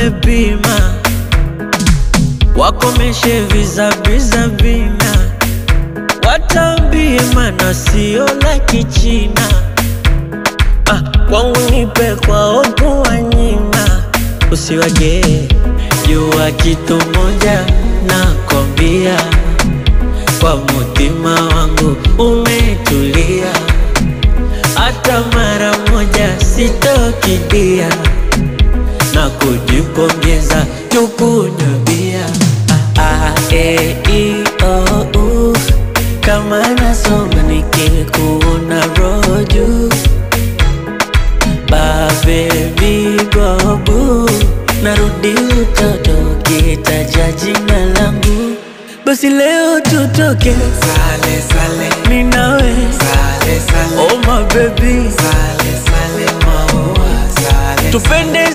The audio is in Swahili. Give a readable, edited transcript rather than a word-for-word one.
wamepima, wakomeshe viza bina, watambie mana sio la kichina. Kwangu nipe kwao kuwanyima, usiwage jua kitu moja nakwambia, kwa mutima wangu umetulia, hata mara moja sitokidia, na kujipongeza tukunywe bia. Kama nasoma nikikuona roju, baby bobu, narudi utoto kitaja jina langu. Basi leo tutoke sale sale, mimi nawe sale sale, oh my baby sale sale, maua sale, tupende